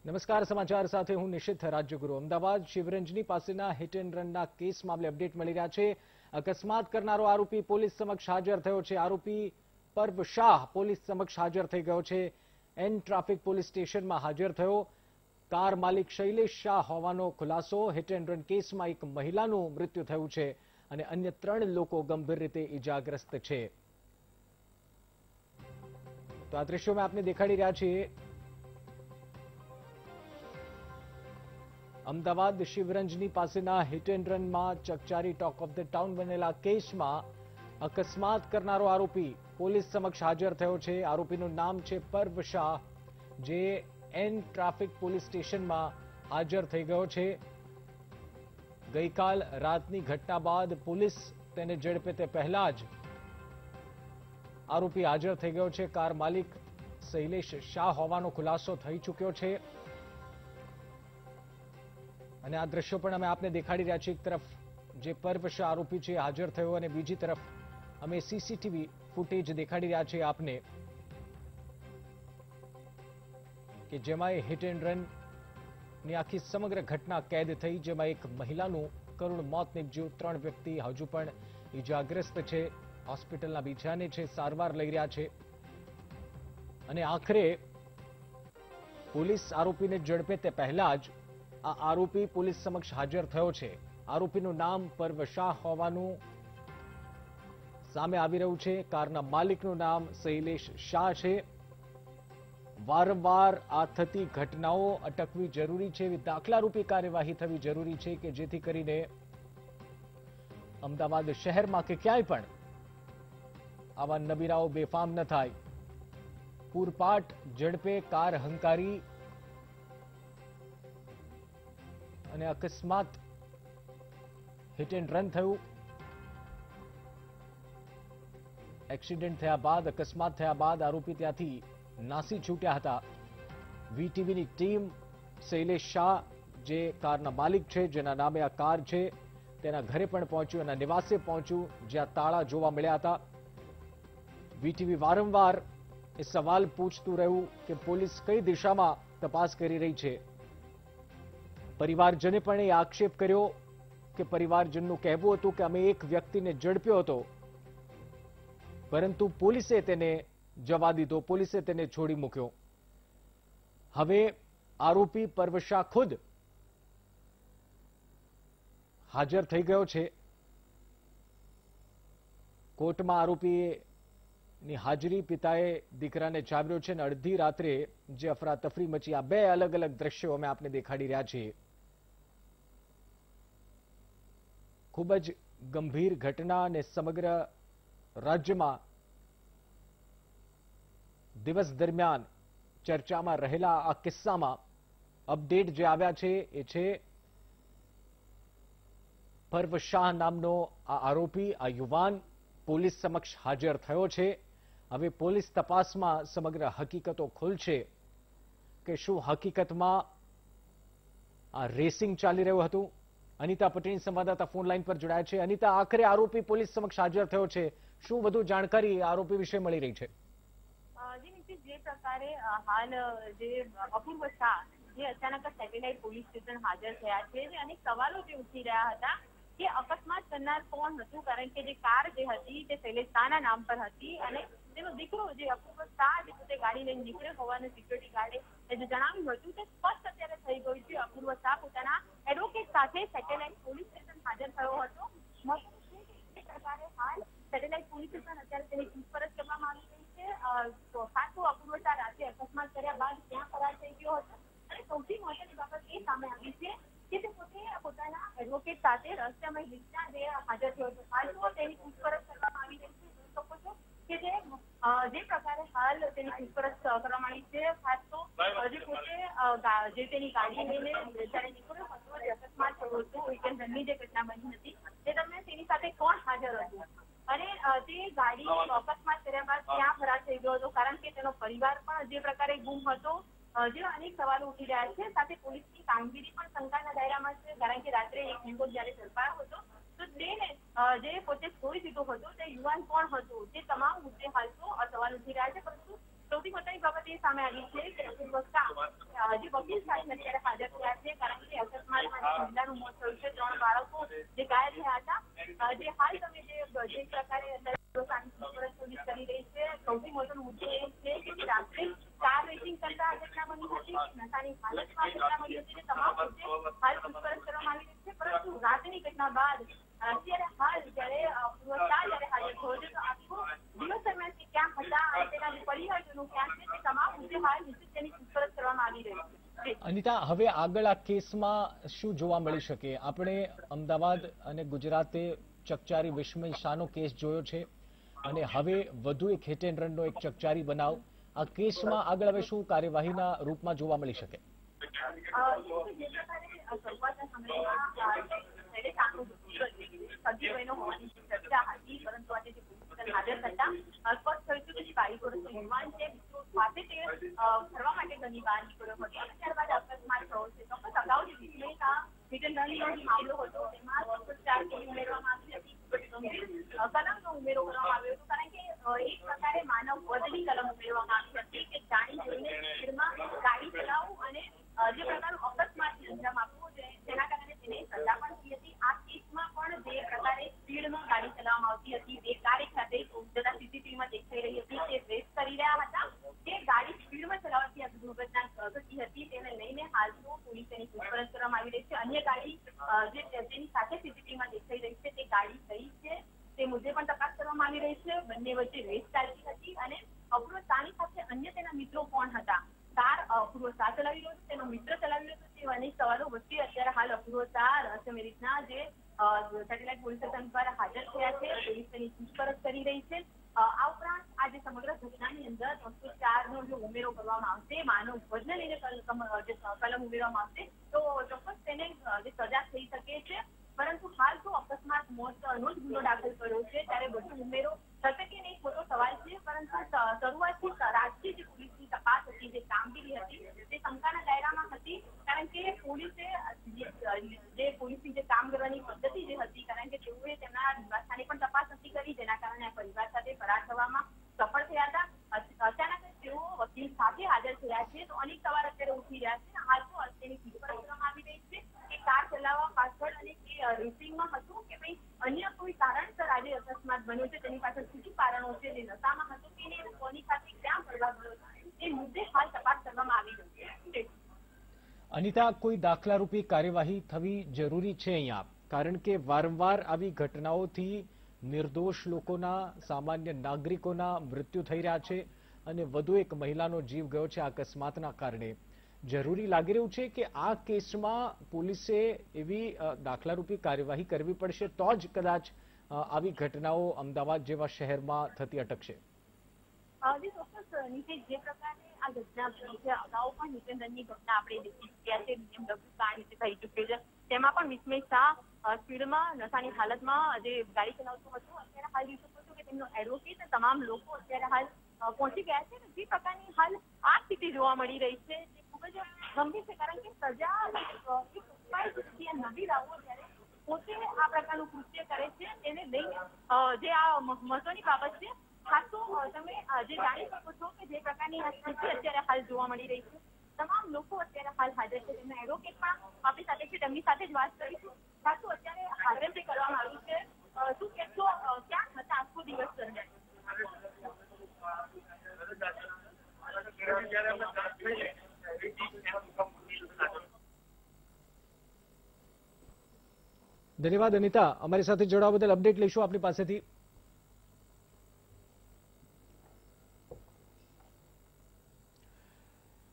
નમસ્કાર, સમાચાર સાથે હું નિશિત રાજ્યગુરુ। અમદાવાદ શિવરંજની પાસેના હિટ એન્ડ રનના કેસ મામલે અપડેટ મળી રહ્યા છે। અકસ્માત કરનારો આરોપી પોલીસ સમક્ષ હાજર થયો છે। આરોપી પર્વ શાહ પોલીસ સમક્ષ હાજર થઈ ગયો છે। એન ટ્રાફિક પોલીસ સ્ટેશનમાં હાજર થયો। કાર માલિક શૈલેષ શાહ હોવાનો ખુલાસો। હિટ એન્ડ રન કેસમાં એક મહિલાનું મૃત્યુ થયું છે અને અન્ય 3 લોકો ગંભીર રીતે ઇજાગ્રસ્ત છે। તો આ દ્રશ્યોમાં આપને દેખાડી રહ્યા છીએ અમદાવાદ શિવરંજની પાસેના હિટ એન્ડ રનમાં ચકચારી ટોક ઓફ ધ ટાઉન બનેલા કેસમાં અકસ્માત કરનારો આરોપી પોલીસ સમક્ષ હાજર થયો છે। આરોપીનું નામ છે પર્વ શાહ, જે એન ટ્રાફિક પોલીસ સ્ટેશનમાં હાજર થઈ ગયો છે। ગઈકાલ રાતની ઘટના બાદ પોલીસ તેને ઝડપે તે પહેલા જ આરોપી હાજર થઈ ગયો છે। કાર માલિક શૈલેષ શાહ હોવાનો ખુલાસો થઈ ચૂક્યો છે અને આ દ્રશ્યો પણ અમે આપને દેખાડી રહ્યા છીએ। એક તરફ જે પર્વ શાહ આરોપી છે હાજર થયો અને બીજી તરફ અમે સીસીટીવી ફૂટેજ દેખાડી રહ્યા છીએ આપને કે જેમાં હિટ એન્ડ રન ની આખી સમગ્ર ઘટના કેદ થઈ, જેમાં એક મહિલાનું કરુણ મોત નીપજ્યું। 3 વ્યક્તિ હજુ પણ ઇજાગ્રસ્ત છે, હોસ્પિટલના બીજાને છે, સારવાર લઈ રહ્યા છે અને આખરે પોલીસ આરોપીને ઝડપે તે પહેલા જ આ આરોપી પોલીસ સમક્ષ હાજર થયો છે। આરોપીનું નામ પર્વ શાહ હોવાનું સામે આવી રહ્યું છે। કારના માલિકનું નામ શૈલેષ શાહ છે। વારંવાર આ થતી ઘટનાઓ અટકવી જરૂરી છે, એવી દાખલારૂપી કાર્યવાહી થવી જરૂરી છે કે જેથી કરીને અમદાવાદ શહેરમાં કે ક્યાંય પણ આવા નબીરાઓ બેફામ ન થાય। પૂરપાટ ઝડપે કાર હંકારી અને અકસ્માત હિટ એન્ડ રન થયું। એક્સિડન્ટ થયા બાદ, અકસ્માત થયા બાદ આરોપી ત્યાંથી નાસી છૂટ્યા હતા। વીટીવીની ટીમ શૈલેષ શાહ, જે કારના માલિક છે, જેના નામે આ કાર છે, તેના ઘરે પણ પહોંચ્યું, એના નિવાસે પહોંચ્યું, જ્યાં તાળા જોવા મળ્યા હતા। વીટીવી વારંવાર એ સવાલ પૂછતું રહ્યું કે પોલીસ કઈ દિશામાં તપાસ કરી રહી છે। પરિવારજને પણ એ આક્ષેપ કર્યો કે પરિવારજનનું કહેવું હતું કે અમે એક વ્યક્તિને ઝડપ્યો હતો, પરંતુ પોલીસે તેને જવા દીધો, પોલીસે તેને છોડી મૂક્યો। હવે આરોપી પર્વ શાહ ખુદ હાજર થઈ ગયો છે। કોર્ટમાં આરોપીની હાજરી પિતાએ દીકરાને જામ્યો છે અને અડધી રાત્રે જે અફરાતફરી મચી, આ 2 અલગ અલગ દ્રશ્યો અમે આપને દેખાડી રહ્યા છીએ। ખૂબ જ ગંભીર ઘટના અને સમગ્ર રાજ્યમાં દિવસ દરમિયાન ચર્ચામાં રહેલા આ કિસ્સામાં અપડેટ જે આવ્યા છે એ છે પર્વ શાહ નામનો આ આરોપી, આ યુવાન પોલીસ સમક્ષ હાજર થયો છે। હવે પોલીસ તપાસમાં સમગ્ર હકીકતો ખુલશે કે શું હકીકતમાં આ રેસિંગ ચાલી રહ્યું હતું। અનિતા પટેલ સંવાદદાતા ફોન લાઈન પર જોડાયા છે। અનિતા, આખરે આરોપી પોલીસ સમક્ષ હાજર થયો છે, શું વધુ જાણકારી આરોપી વિશે મળી રહી છે? જે પ્રકારે હાલ જે અપૂર્વ શાહ જે અચાનક સેટેલાઇટ પોલીસ સ્ટેશન હાજર થયા છે, અનેક સવાલો જે ઉઠી રહ્યા હતા કે અકસ્માત કરનાર કોણ હતું, કારણ કે જે કાર જે હતી તે શૈલેષ શાહના નામ પર હતી અને તેનો દીકરો જે અપૂર્વ શાહ જે પોતે ગાડી લઈને નીકળ્યો હોવાનું સિક્યુરિટી ગાર્ડે જે જણાવ્યું હતું તે સ્પષ્ટ અત્યારે થઈ ગયું છે। અપૂર્વ શાહ પોતાના એડવોકેટ સાથે સેટેલાઇટ પોલીસ સ્ટેશન હાજર થયો હતો। જે પ્રકારે હાલ સેટેલાઇટ પોલીસ સ્ટેશન અત્યારે તેની પૂછપરછ કરવામાં આવી રહી છે। ખાસ તો અપૂર્વ શાહ રાતે અકસ્માત કર્યા બાદ ત્યાં ફરાર થઈ ગયો હતો અને સૌથી મહત્વની બાબત એ સામે આવી છે કે તે પોતે પોતાના એડવોકેટ સાથે રહસ્યમય રીતના જે હાજર થયો હતો। હાલ તો તેની પૂછપરછ કરવામાં આવી રહી છે। જોઈ શકો છો કે જે પ્રકારે હાલ તેની પૂછપરછ કરવામાં આવી છે। ખાસ તો જે પોતે જે તેની ગાડી લઈને જયારે નીકળ્યો હતો, જે અકસ્માત થયો હતો, વીકેન્ડ રનની જે ઘટના બની હતી તે દરમિયાન તેની સાથે કોણ હાજર હતું અને તે ગાડી અકસ્માત કર્યા બાદ ક્યાં ફરાર થઈ ગયો હતો, કારણ કે તેનો પરિવાર પણ જે પ્રકારે ગુમ હતો, જેવા અનેક સવાલો ઉઠી રહ્યા છે। સાથે પોલીસની કામગીરી પણ શંકાના દાયરામાં છે, કારણ કે રાત્રે એક યુવક જયારે ઝડપાયો હતો તો તેને જે પોતે છોડી દીધો હતો તે યુવાન કોણ હતો, તે તમામ મુદ્દે હાલ તો સવાલ ઉઠી રહ્યા છે। પરંતુ સૌથી મોટી બાબત એ સામે આવી છે કે અપૂર્વ શાહ જે વકીલ સાથે અત્યારે હાજર થયા છે, કારણ કે અકસ્માતમાં મહિલાનું મોત થયું છે, 3 બાળકો જે ઘાયલ થયા હતા। જે હાલ તમે જે પ્રકારે પોલીસ કરી રહી છે, સૌથી મોટો મુદ્દો એ છે કે રાત્રે કાર રેસિંગ કરતા ઘટના બની હતી, નશાની હાલતમાં ઘટના બની હતી, તમામ મુદ્દે હાલ પૂછપરછ કરવામાં આવી રહી છે। પરંતુ રાતની ઘટના બાદ અત્યારે હાલ જ્યારે અપૂર્વ શાહ જ્યારે હાજર થયો છે, તો આખો દિવસ દરમિયાન ક્યાં હતા અને તેના જે પરિવારજનો ક્યાં છે, તે તમામ મુદ્દે હાલ તેની પૂછપરછ કરવામાં આવી રહી છે। અનિતા, હવે આગળ આ કેસમાં શું જોવા મળી શકે? આપણે અમદાવાદ અને ગુજરાતે ચકચારી વિસ્મય શાહનો કેસ જોયો છે અને હવે વધુ એક હિટ એન્ડ રનનો એક ચકચારી બનાવ, આ કેસમાં આગળ હવે શું કાર્યવાહીના રૂપમાં જોવા મળી શકે? ચર્ચા હતી, પરંતુ આજે જે પોલીસ હાજર થતા સ્પષ્ટ થયું હતું કે 22 વર્ષનો યુવાન છે, સાથે તે ફરવા માટે ઘરની બહાર નીકળ્યો હતો અને ત્યારબાદ અકસ્માત થયો છે। ચોક્કસ અગાઉ જે વિસ્મય શાહ હિટ એન્ડ રનનો મામલો હતો, તેમાં 4 કેસ ઉમેરવામાં આવી હતી, કલમનો ઉમેરો કરવામાં આવ્યો હતો, કારણ કે એક પ્રકારે માનવ વધની કલમ ઉમેરવામાં આવી હતી કે જાણી જોઈને સ્પીડમાં ગાડી ચલાવવું અને જે પ્રકારનું અકસ્માતને અંજામ આપવું છે, તેના કારણે તેને સજા પણ થઈ હતી। આ કેસમાં પણ જે પ્રકારે સ્પીડમાં ગાડી ચલાવવામાં આવતી હતી, બે કાર એક સાથે જતા સીસીટીવીમાં દેખાઈ રહી હતી, તે રેસ કરી રહ્યા હતા, તે ગાડી સ્પીડમાં ચલાવવાથી આ દુર્ઘટના ઘટી હતી, તેને લઈને હાલ તો પોલીસ તેની પૂછપરછ કરવામાં આવી રહી છે। અન્ય ગાડી જે તેની સાથે સીસીટીવીમાં દેખાઈ રહી છે, તે ગાડી કઈ છે તે મુદ્દે પણ તપાસ કરવામાં આવી રહી છે। બંને વચ્ચે રેસ ચાલતી હતી અને અપૂર્વ શાહની સાથે અન્ય તેના મિત્રો કોણ હતા? કાર અપૂર્વ શાહ ચલાવી રહ્યો હતો, તેનો મિત્ર ચલાવી રહ્યો હતો, તે અનેક સવાલો વચ્ચે અત્યારે હાલ અપૂર્વ શાહ રહસ્યમય રીતના જે સેટેલાઇટ પોલીસ સ્ટેશન પર હાજર થયા છે, પોલીસ તેની પૂછપરછ કરી રહી છે। આ ઉપરાંત આ જે સમગ્ર ઘટનાની અંદર 304નો જો ઉમેરો કરવામાં આવશે, માનવ વધને લઈને કલમ ઉમેરવામાં આવશે, તો ચોક્કસ તેને જે સજા થઈ શકે છે। પરંતુ હાલ તો અકસ્માત મોતનો જ ગુનો દાખલ કર્યો છે, ત્યારે વધુ ઉમેરો થશે કે નહીં મોટો સવાલ છે। પરંતુ શરૂઆતથી રાજકીય જે પોલીસની તપાસ હતી, જે કામગીરી હતી, તે શંકાના દાયરામાં હતી, કારણ કે પોલીસે જે પોલીસની જે કામ કરવાની પદ્ધતિ જે હતી, કારણ કે તેઓએ તેમના નિવાસસ્થાને પણ તપાસ નથી કરી, જેના કારણે આ પરિવાર સાથે ફરાર થવામાં સફળ થયા હતા। અચાનક તેઓ વકીલ સાથે હાજર થયા છે, તો અનેક સવાલ અત્યારે ઉઠી રહ્યા છે। હાલ તો તેની પૂછપરછ કરવામાં આવી રહી છે કે કાર ચલાવવા પાછળ અને તે રેસિંગમાં હતું કે ભાઈ અન્ય કોઈ કારણસર આજે અકસ્માત બન્યો છે, તેની પાછળ શું કારણો છે, જે નશામાં હતો કે નહીં, કોની સાથે ક્યાં ફરવા ગયો છે, એ મુદ્દે હાલ તપાસ કરવામાં આવી રહી છે। અનિતા, કોઈ દાખલારૂપી કાર્યવાહી થવી જરૂરી છે અહીંયા, કારણ કે વારંવાર આવી ઘટનાઓથી નિર્દોષ લોકોના, સામાન્ય નાગરિકોના મૃત્યુ થઈ રહ્યા છે અને વધુ એક મહિલાનો જીવ ગયો છે આ અકસ્માતના કારણે। જરૂરી લાગી રહ્યું છે કે આ કેસમાં પોલીસે એવી દાખલારૂપી કાર્યવાહી કરવી પડશે, તો જ કદાચ આવી ઘટનાઓ અમદાવાદ જેવા શહેરમાં થતી અટકશે। જે પ્રકારે આ ઘટના બની છે, અગાઉ પણ હિટ એન્ડ રનની ઘટના આપણે દેખી ચૂક્યા છે, BMW કાર નીચે થઈ ચૂક્યું છે, તેમાં પણ વિસ્મય શાહ સ્પીડમાં નશાની હાલતમાં જે ગાડી ચલાવતો હતો, અત્યારે હાલ જોઈ શકો છો કે તેમનો એડવોકેટ તમામ લોકો અત્યારે હાલ પહોંચી ગયા છે। જે પ્રકારની હાલ આ સ્થિતિ જોવા મળી રહી છે, તે ખૂબ જ ગંભીર છે, કારણ કે સજા નવી લાવો ત્યારે પોતે આ પ્રકારનું કૃત્ય કરે છે, તેને લઈને જે આ મહત્વની બાબત છે। ખાસ તો તમે જે જાણી શકો છો કે જે પ્રકારની આ સ્થિતિ અત્યારે હાલ જોવા મળી રહી છે, તમામ લોકો અત્યારે હાલ હાજર છે, તેમના એડવોકેટ પણ આપણી સાથે છે, તેમની સાથે જ વાત કરીશું। ખાસ તો અત્યારે હાજર જે કરવામાં આવ્યું છે, શું કહેશો, ક્યાં હતા આખો દિવસ દરમિયાન? ધન્યવાદ અનિતા, અમારી સાથે જોડાવા બદલ અપડેટ લઈશું આપની પાસેથી।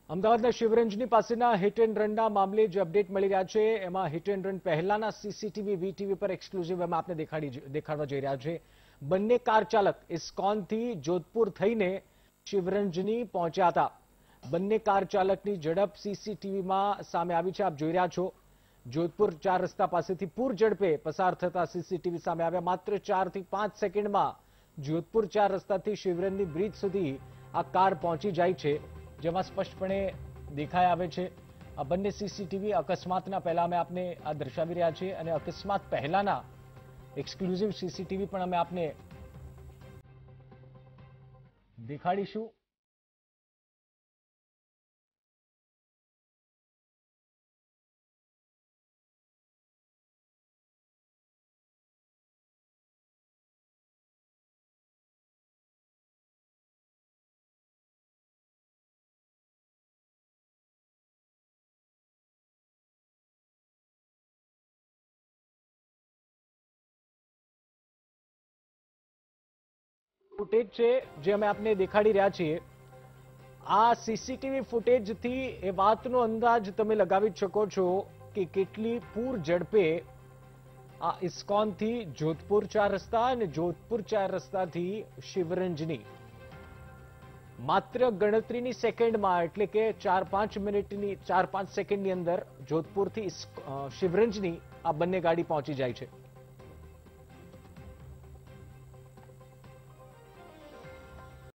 અમદાવાદના શિવરંજની પાસેના હિટ એન્ડ રનના મામલે જે અપડેટ મળી રહ્યા છે, એમાં હિટ એન્ડ રન પહેલાના સીસીટીવી વીટીવી પર એક્સક્લુઝિવ એમાં આપને દેખાડવા જઈ રહ્યા છે। બંને કાર ચાલક ઇસ્કોનથી જોધપુર થઈને શિવરંજની પહોંચ્યા હતા। બંને કાર ચાલકની ઝડપ સીસીટીવીમાં સામે આવી છે, આપ જોઈ રહ્યા છો। જોધપુર 4 રસ્તા પાસેથી પૂર ઝડપે પસાર થતા સીસીટીવી સામે આવ્યા। માત્ર 4 થી 5 સેકન્ડમાં જોધપુર 4 રસ્તાથી શિવરંજની બ્રિજ સુધી આ કાર પહોંચી જાય છે, જેમાં સ્પષ્ટપણે દેખાઈ આવે છે। આ બંને સીસીટીવી અકસ્માતના પહેલા અમે આપને આ દર્શાવી રહ્યા છીએ અને અકસ્માત પહેલાના એક્સક્લુઝિવ સીસીટીવી પણ અમે આપને દેખાડીશું। ફૂટેજ છે જે અમે આપને દેખાડી રહ્યા છીએ, આ સીસીટીવી ફૂટેજથી એ વાતનો અંદાજ તમે લગાવી શકો છો કે કેટલી પૂર ઝડપે આ ઇસ્કોનથી જોધપુર 4 રસ્તા અને જોધપુર 4 રસ્તાથી શિવરંજની માત્ર ગણતરીની સેકન્ડમાં, એટલે કે 4-5 મિનિટની 4-5 સેકન્ડની અંદર જોધપુરથી શિવરંજની આ બંને ગાડી પહોંચી જાય છે।